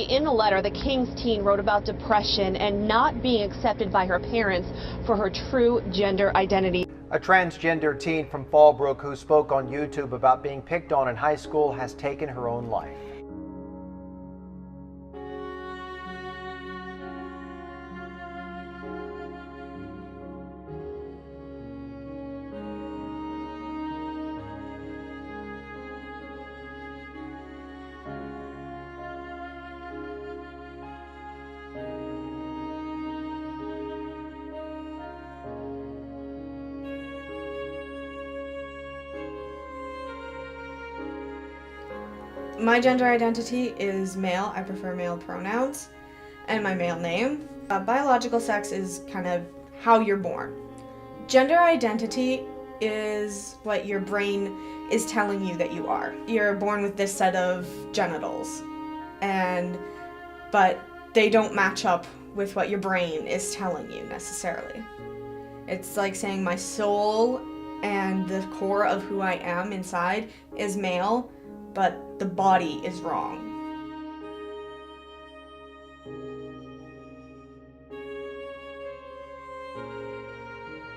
In the letter, the King's teen wrote about depression and not being accepted by her parents for her true gender identity. A transgender teen from Fallbrook who spoke on YouTube about being picked on in high school has taken her own life. My gender identity is male. I prefer male pronouns and my male name. Biological sex is kind of how you're born. Gender identity is what your brain is telling you that you are. You're born with this set of genitals, but they don't match up with what your brain is telling you necessarily. It's like saying my soul and the core of who I am inside is male, but the body is wrong.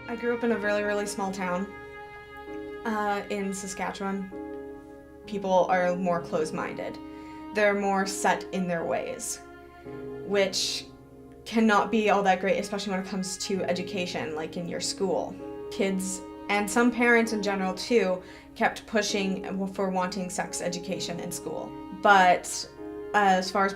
I grew up in a really, really small town in Saskatchewan. People are more closed-minded. They're more set in their ways, which cannot be all that great, especially when it comes to education, like in your school. Kids, and some parents in general too, kept pushing for wanting sex education in school. But as far as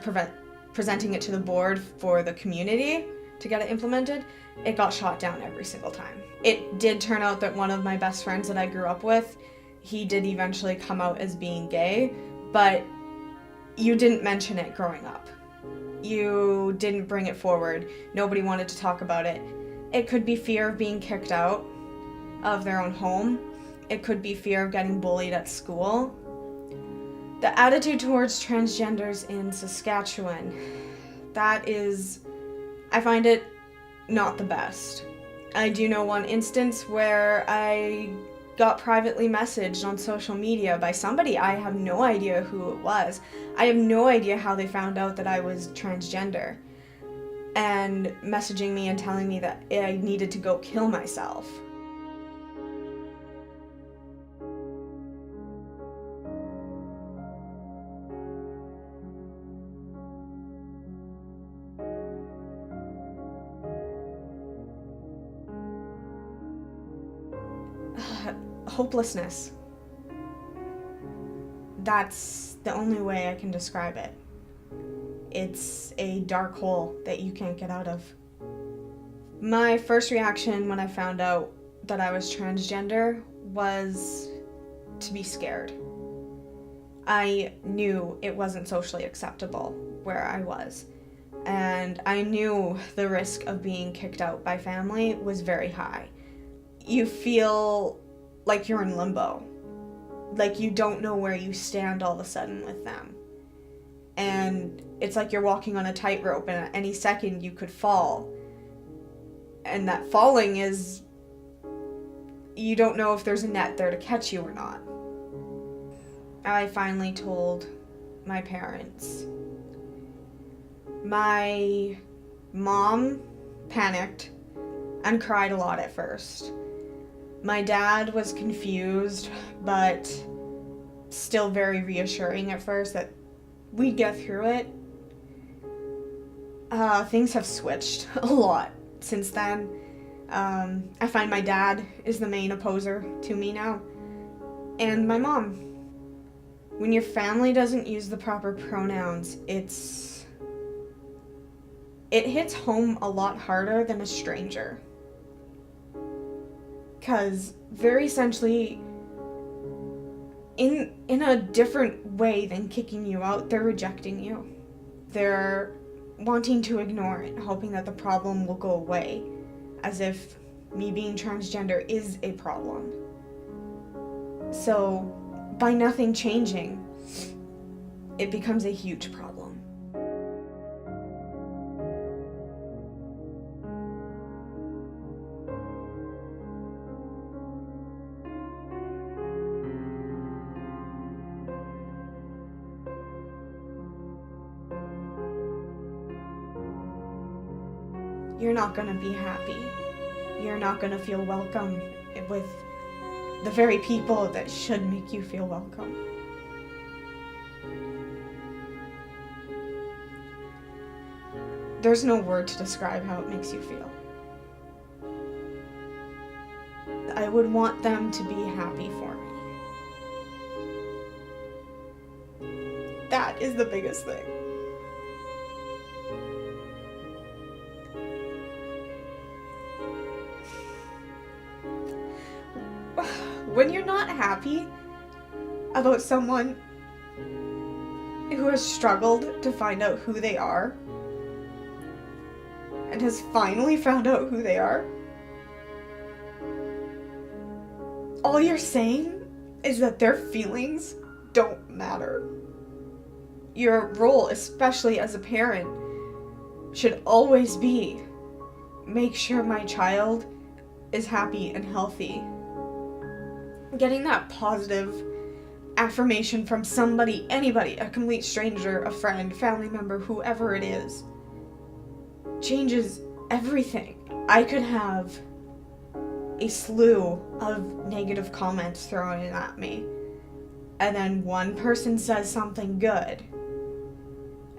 presenting it to the board for the community to get it implemented, it got shot down every single time. It did turn out that one of my best friends that I grew up with, he did eventually come out as being gay, but you didn't mention it growing up. You didn't bring it forward. Nobody wanted to talk about it. It could be fear of being kicked out of their own home. It could be fear of getting bullied at school. The attitude towards transgenders in Saskatchewan, I find it not the best. I do know one instance where I got privately messaged on social media by somebody. I have no idea who it was. I have no idea how they found out that I was transgender, and messaging me and telling me that I needed to go kill myself. Hopelessness. That's the only way I can describe it. It's a dark hole that you can't get out of. My first reaction when I found out that I was transgender was to be scared. I knew it wasn't socially acceptable where I was, and I knew the risk of being kicked out by family was very high. You feel like you're in limbo, like you don't know where you stand all of a sudden with them. And it's like you're walking on a tightrope, and at any second you could fall. And that falling is, you don't know if there's a net there to catch you or not. I finally told my parents. My mom panicked and cried a lot at first. My dad was confused, but still very reassuring at first that we'd get through it. Things have switched a lot since then. I find my dad is the main opposer to me now, and my mom. When your family doesn't use the proper pronouns, it hits home a lot harder than a stranger. Because very essentially, in a different way than kicking you out, they're rejecting you. They're wanting to ignore it, hoping that the problem will go away, as if me being transgender is a problem. So, by nothing changing, it becomes a huge problem. you're not gonna be happy. You're not gonna feel welcome with the very people that should make you feel welcome. There's no word to describe how it makes you feel. I would want them to be happy for me. That is the biggest thing. When you're not happy about someone who has struggled to find out who they are and has finally found out who they are, all you're saying is that their feelings don't matter. Your role, especially as a parent, should always be make sure my child is happy and healthy. Getting that positive affirmation from somebody, anybody, a complete stranger, a friend, family member, whoever it is, changes everything. I could have a slew of negative comments thrown in at me, and then one person says something good,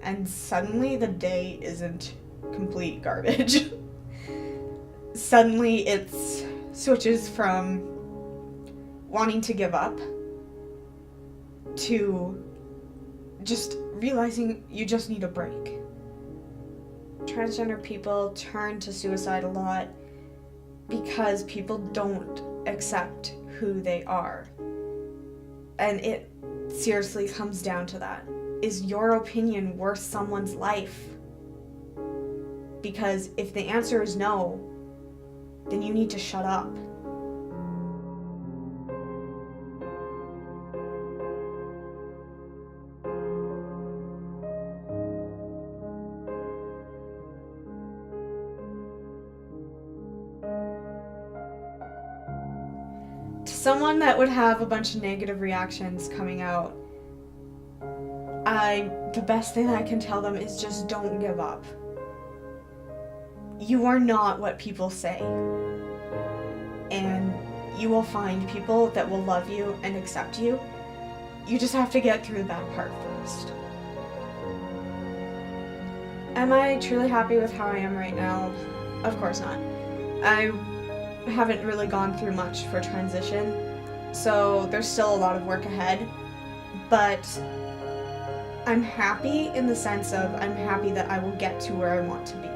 and suddenly the day isn't complete garbage. Suddenly it switches from wanting to give up to just realizing you just need a break. Transgender people turn to suicide a lot because people don't accept who they are. And it seriously comes down to that. Is your opinion worth someone's life? Because if the answer is no, then you need to shut up. Someone that would have a bunch of negative reactions coming out, the best thing I can tell them is just don't give up. You are not what people say. And you will find people that will love you and accept you. You just have to get through that part first. Am I truly happy with how I am right now? Of course not. I haven't really gone through much for transition, so there's still a lot of work ahead, but I'm happy in the sense of I'm happy that I will get to where I want to be.